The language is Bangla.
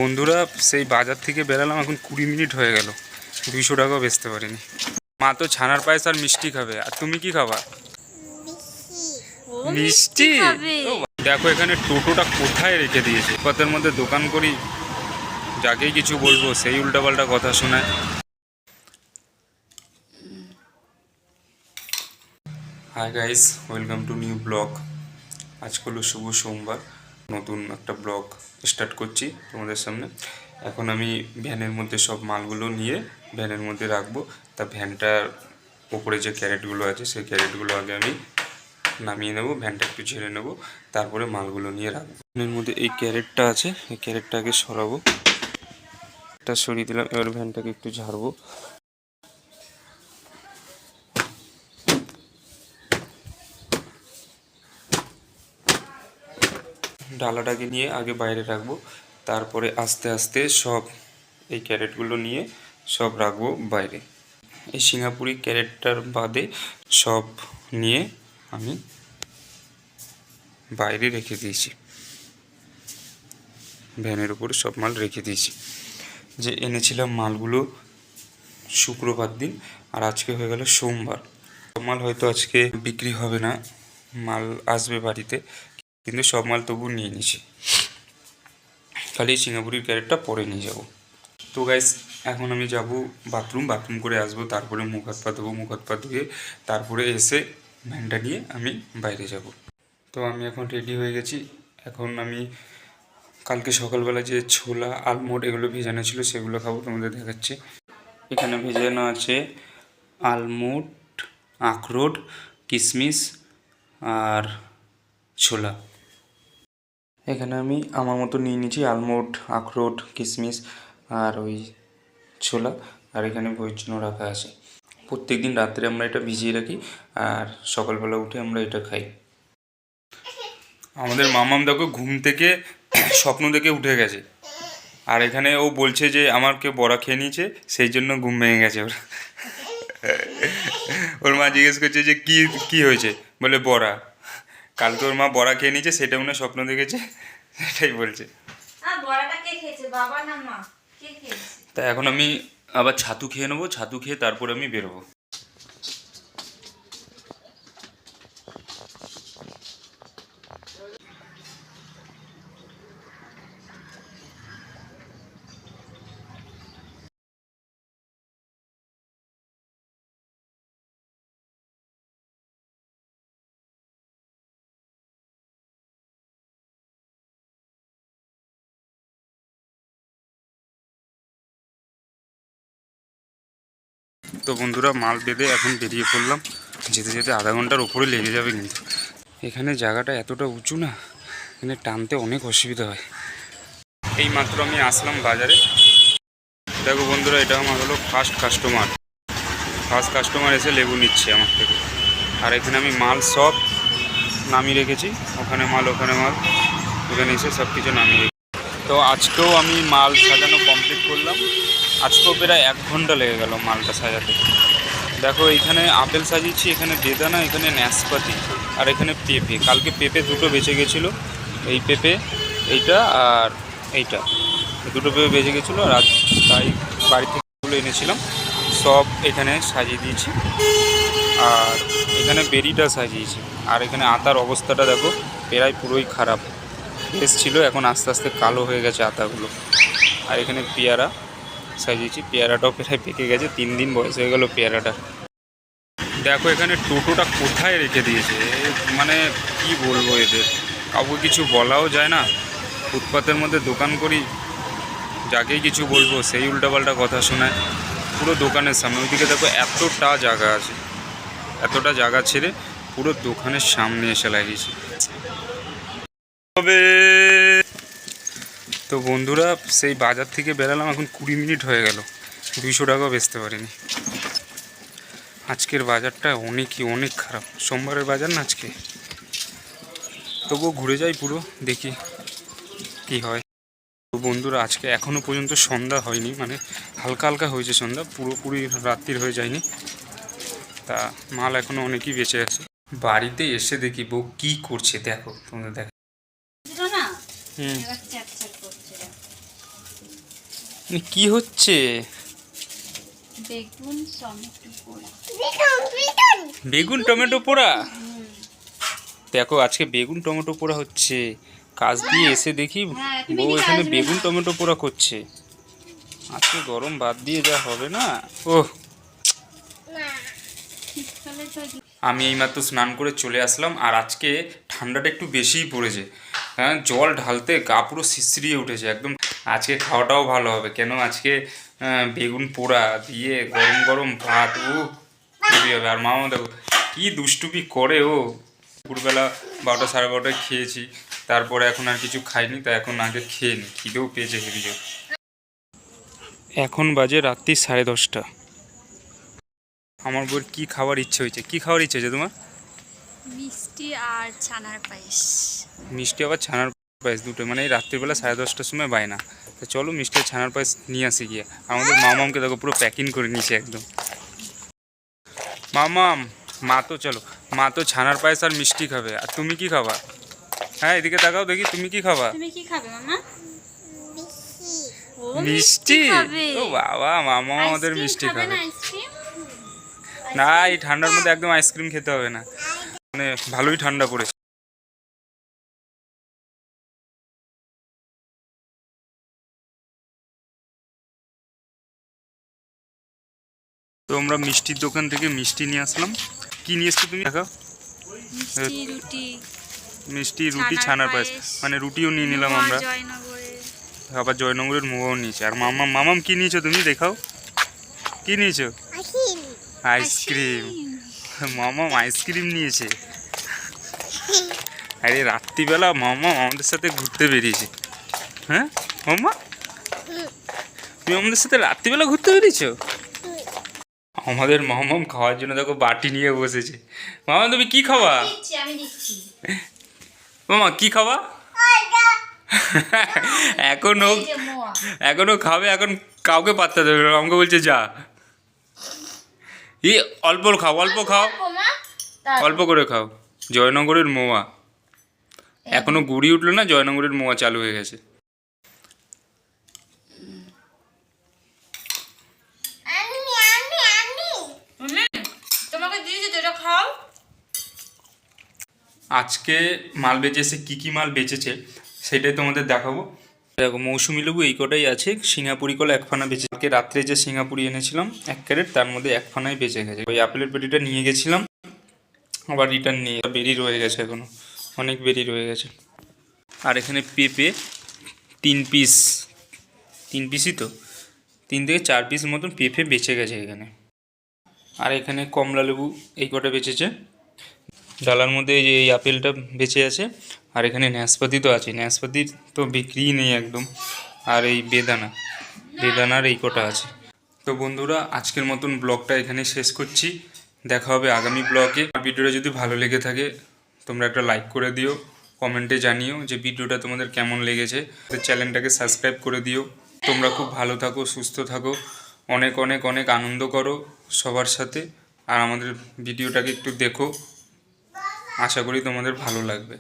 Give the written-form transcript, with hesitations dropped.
বন্ধুরা সেই বাজার থেকে বেরালাম, এখন 20 মিনিট হয়ে গেল, 200 টাকাও বেচতে পারিনি। মা তো ছানার পায়েস আর মিষ্টি খাবে, আর তুমি কি খাবা? মিষ্টি। দেখো এখানে টোটোটা কোথায় রেখে দিয়েছে, পথের মধ্যে দোকান করি, যাকেই কিছু বলবো সেই উল্টাপাল্টা কথা শোনায়। Hi guys, welcome to new blog. আজকে হলো শুভ সোমবার, নতুন একটা ব্লগ স্টার্ট করছি তোমাদের সামনে। এখন আমি ভ্যানের মধ্যে সব মালগুলো নিয়ে ভ্যানের মধ্যে রাখবো। তা ভ্যানটার ওপরে যে ক্যারেটগুলো আছে সেই ক্যারেটগুলো আগে আমি নামিয়ে নেব, ভ্যানটা একটু ঝেড়ে নেব, তারপরে মালগুলো নিয়ে রাখবো। ভ্যানের মধ্যে এই ক্যারেটটা আছে, এই ক্যারেটটাকে সরাবো, এটা সরিয়ে দিলাম। এবার ভ্যানটাকে একটু ঝাড়বো। ডালাটাকে নিয়ে আগে বাইরে রাখবো, তারপরে আস্তে আস্তে সব এই ক্যারেটগুলো নিয়ে সব রাখবো বাইরে। এই সিঙ্গাপুরি ক্যারেটটার বাদে সব নিয়ে আমি বাইরে রেখে দিয়েছি, ভ্যানের উপরে সব মাল রেখে দিয়েছি। যে এনেছিলাম মালগুলো শুক্রবার দিন, আর আজকে হয়ে গেল সোমবার। সব মাল হয়তো আজকে বিক্রি হবে না, মাল আসবে বাড়িতে, কিন্তু সব মাল তবু নিয়ে নিয়েছি। খালি সিঙ্গাপুরের ক্যারেটটা পরে নিয়ে যাব। তো গাইস, এখন আমি যাব বাথরুম করে আসবো, তারপরে মুখ হাত পা ধোবো, মুখ হাত পা ধুয়ে তারপরে এসে ভ্যানটা নিয়ে আমি বাইরে যাব। তো আমি এখন রেডি হয়ে গেছি। এখন আমি কালকে সকালবেলা যে ছোলা আলমন্ড এগুলো ভেজানো ছিল সেগুলো খাবো, তোমাদের দেখাচ্ছি। এখানে ভেজানো আছে আলমন্ড, আখরোট, কিশমিশ আর ছোলা। এখানে আমি আমার মতো নিয়ে নিয়েছি আলমন্ড, আখরোট, কিশমিশ আর ওই ছোলা, আর এখানে বইয়ের জন্য রাখা আছে। প্রত্যেকদিন রাত্রে আমরা এটা ভিজিয়ে রাখি, আর সকালবেলা উঠে আমরা এটা খাই। আমাদের মামাম দেখো ঘুম থেকে স্বপ্ন দেখে উঠে গেছে, আর এখানে ও বলছে যে আমার কেউ বড়া খেয়ে নিয়েছে, সেই জন্য ঘুম ভেঙে গেছে ওর। ওর মা জিজ্ঞেস করছে যে কি কি হয়েছে, বলে বড়া। কালকে ওর মা বড়া খেয়ে নিয়েছে, সেটা মনে স্বপ্ন দেখেছে, সেটাই বলছে। তা এখন আমি আবার ছাতু খেয়ে নেবো, ছাতু খেয়ে তারপরে আমি বেরোবো। তো বন্ধুরা, মাল বেঁধে এখন বেরিয়ে পড়লাম। যেতে যেতে আধা ঘন্টার ওপরে লেগে যাবে, কিন্তু এখানে জায়গাটা এতটা উঁচু না, এখানে টানতে অনেক অসুবিধা হয়। এই মাত্র আমি আসলাম বাজারে। দেখো বন্ধুরা, এটা আমার হলো ফার্স্ট কাস্টমার এসে লেবু নিচ্ছে আমার থেকে। আর এখানে আমি মাল সব নামিয়ে রেখেছি, ওখানে মাল এখানে এসে সব কিছু নামিয়ে রেখেছি। তো আজকেও আমি মাল সাজানো কমপ্লিট করলাম। আজকেও প্রায় 1 ঘন্টা লেগে গেল মালটা সাজাতে। দেখো এখানে আপেল সাজিয়েছি, এখানে বেদানা, এখানে নাশপাতি, আর এখানে পেঁপে। কালকে পেঁপে দুটো বেঁচে গেছিলো, এই পেঁপে এইটা আর এইটা, দুটো পেঁপে বেঁচে গেছিলো, আর তাই বাড়ি থেকে এনেছিলাম, সব এখানে সাজিয়ে দিয়েছি। আর এখানে বেরিটা সাজিয়েছি। আর এখানে আতার অবস্থাটা দেখো, প্রায় পুরোই খারাপ, বেশ ছিল, এখন আস্তে আস্তে কালো হয়ে গেছে আতাগুলো। আর এখানে পেয়ারা সাজিয়েছি, পেয়ারাটাও প্রায় পেকে গেছে, 3 দিন বয়স হয়ে গেল পেয়ারাটা। দেখো এখানে টোটোটা কোথায় রেখে দিয়েছে, মানে কি বলবো, এদের কাউকে কিছু বলাও যায় না। ফুটপাতের মধ্যে দোকান করি, যাকেই কিছু বলবো সেই উল্টাপাল্টা কথা শোনায়। পুরো দোকানের সামনে, ওইদিকে দেখো এতটা জায়গা আছে, এতটা জায়গা ছেড়ে পুরো দোকানের সামনে এসে লাগিয়েছে। তো বন্ধুরা, সেই বাজার থেকে বেরালাম, এখন 20 মিনিট হয়ে গেল, 200 টাকাও বেচতে পারিনি। আজকের বাজারটা অনেক খারাপ, সোমবারের বাজার না আজকে। তবুও ঘুরে যাই পুরো, দেখি কি হয়। তো বন্ধুরা, আজকে এখনও পর্যন্ত সন্ধ্যা হয়নি, মানে হালকা হালকা হয়েছে সন্ধ্যা, পুরোপুরি রাত্রির হয়ে যায়নি। তা মাল এখনও অনেকই বেঁচে আছে। বাড়িতে এসে দেখি বউ কি করছে, দেখো তোমাদের দেখো। কি হচ্ছে? বেগুন টমেটো পোড়া। বেগুন টমেটো পোড়া? দেখো আজকে বেগুন টমেটো পোড়া হচ্ছে। কাজ দিয়ে এসে দেখি বউ এখানে বেগুন টমেটো পোড়া করছে। আজকে গরম ভাত দিয়ে যা হবে না। ওহ, আমি এইমাত্র স্নান করে চলে আসলাম। আর আজকে ঠান্ডাটা একটু বেশিই পড়েছে। হ্যাঁ, জল ঢালতে গা পুরো শিরশিরিয়ে উঠেছে একদম। আজকে খাওয়াটাও ভালো হবে, কেন আজকে বেগুন পোড়া দিয়ে গরম গরম ভাত। ও খুবই হবে। আর মামা দেখো কি দুষ্টুপি করে ও। দুপুরবেলা 12টা 12:30টায় খেয়েছি, তারপরে এখন আর কিছু খাইনি, তা এখন আগে খেয়ে নি, খিদেও পেয়েছে হেবি জোর। এখন বাজে রাত্রি 10:30। আমার বউয়ের কি খাওয়ার ইচ্ছে হয়েছে? কি খাওয়ার ইচ্ছে হয়েছে তোমার? মিষ্টি আর ছানার পায়েস। মিষ্টি আবার ছানার পায়েস দুটো, মানে এই রাত্রিবেলা 10:30টার সময় বায়না। তো চলো মিষ্টি আর ছানার পায়েস নিয়ে আসি গিয়ে। আমাদের মামামকে দেখো পুরো প্যাকিং করে নিয়েছে একদম। মামাম, মা তো চলো, মা তো ছানার পায়েস আর মিষ্টি খাবে, আর তুমি কি খাবা? হ্যাঁ এদিকে তাকাও দেখি, তুমি কি খাবা? তুমি কি খাবে মামা? মিষ্টি? ও বাবা, মামা আমাদের মিষ্টি খাবে না। এই ঠান্ডার মধ্যে একদম আইসক্রিম খেতে হবে না, মানে ভালোই ঠান্ডা পড়েছে। তো আমরা মিষ্টির দোকান থেকে মিষ্টি নিয়ে আসলাম। কি নিয়ে এসছো তুমি দেখাও? মিষ্টি, রুটি, ছানার পায়েস, মানে রুটিও নিয়ে নিলাম আমরা। আবার জয়নগরের মোয়াও নিয়েছে। আর মামাম কি নিয়েছো তুমি দেখাও? কি নিয়েছো? আইসক্রিম। মামাম আইসক্রিম নিয়েছে। আরে রাত্রিবেলা মামাম আমাদের সাথে ঘুরতে বেরিয়েছে। হ্যাঁ মামা, তুমি আমাদের সাথে রাত্রিবেলা ঘুরতে বেরিয়েছো? আমাদের মামাম খাওয়ার জন্য দেখো বাটি নিয়ে বসেছে। মামা তুমি কি খাওয়া? মামা কি খাওয়া? এখনো খাবে, এখন কাউকে পাত্তা দেবে না, আমাকে বলছে যা। অল্প খাও, অল্প খাও, অল্প করে খাও। জয়নগরের মোয়া এখনো গুড়ি উঠলো না, জয়নগরের মোয়া চালু হয়ে গেছে। আজকে মাল বেচেছে, কী কী মাল বেচেছে সেটাই তোমাদের দেখাবো। দেখো মৌসুমি লেবু এই কটাই আছে, সিঙ্গাপুরি কলা 1 ফানা বেঁচে। কালকে রাত্রে যে সিঙ্গাপুরি এনেছিলাম 1 ক্যারেট, তার মধ্যে 1 ফানাই বেঁচে গেছে। ওই আপেলের পেটিটা নিয়ে গেছিলাম, আবার রিটার্ন নিয়ে বেরি রয়ে গেছে, এখনও অনেক বেরি রয়ে গেছে। আর এখানে পেঁপে 3 পিস, 3 পিসই তো, 3 থেকে 4 পিস মতন পেঁপে বেঁচে গেছে এখানে। আর এখানে কমলা লেবু এই কটা বেঁচেছে। ডালার মধ্যে এই যে এই আপেলটা বেঁচে আছে। আর এখানে নাশপাতি তো আছে, নাশপাতির তো বিক্রি নেই একদম। আর এই বেদানার এই কটা আছে। তো বন্ধুরা আজকের মতন ব্লগটা এখানে শেষ করছি। দেখা হবে আগামী ব্লগে। আর ভিডিওটা যদি ভালো লেগে থাকে তোমরা একটা লাইক করে দিও, কমেন্টে জানিও যে ভিডিওটা তোমাদের কেমন লেগেছে। চ্যানেলটাকে সাবস্ক্রাইব করে দিও। তোমরা খুব ভালো থাকো, সুস্থ থাকো, অনেক অনেক অনেক আনন্দ করো সবার সাথে। আর আমাদের ভিডিওটাকে একটু দেখো, আশা করি তোমাদের ভালো লাগবে।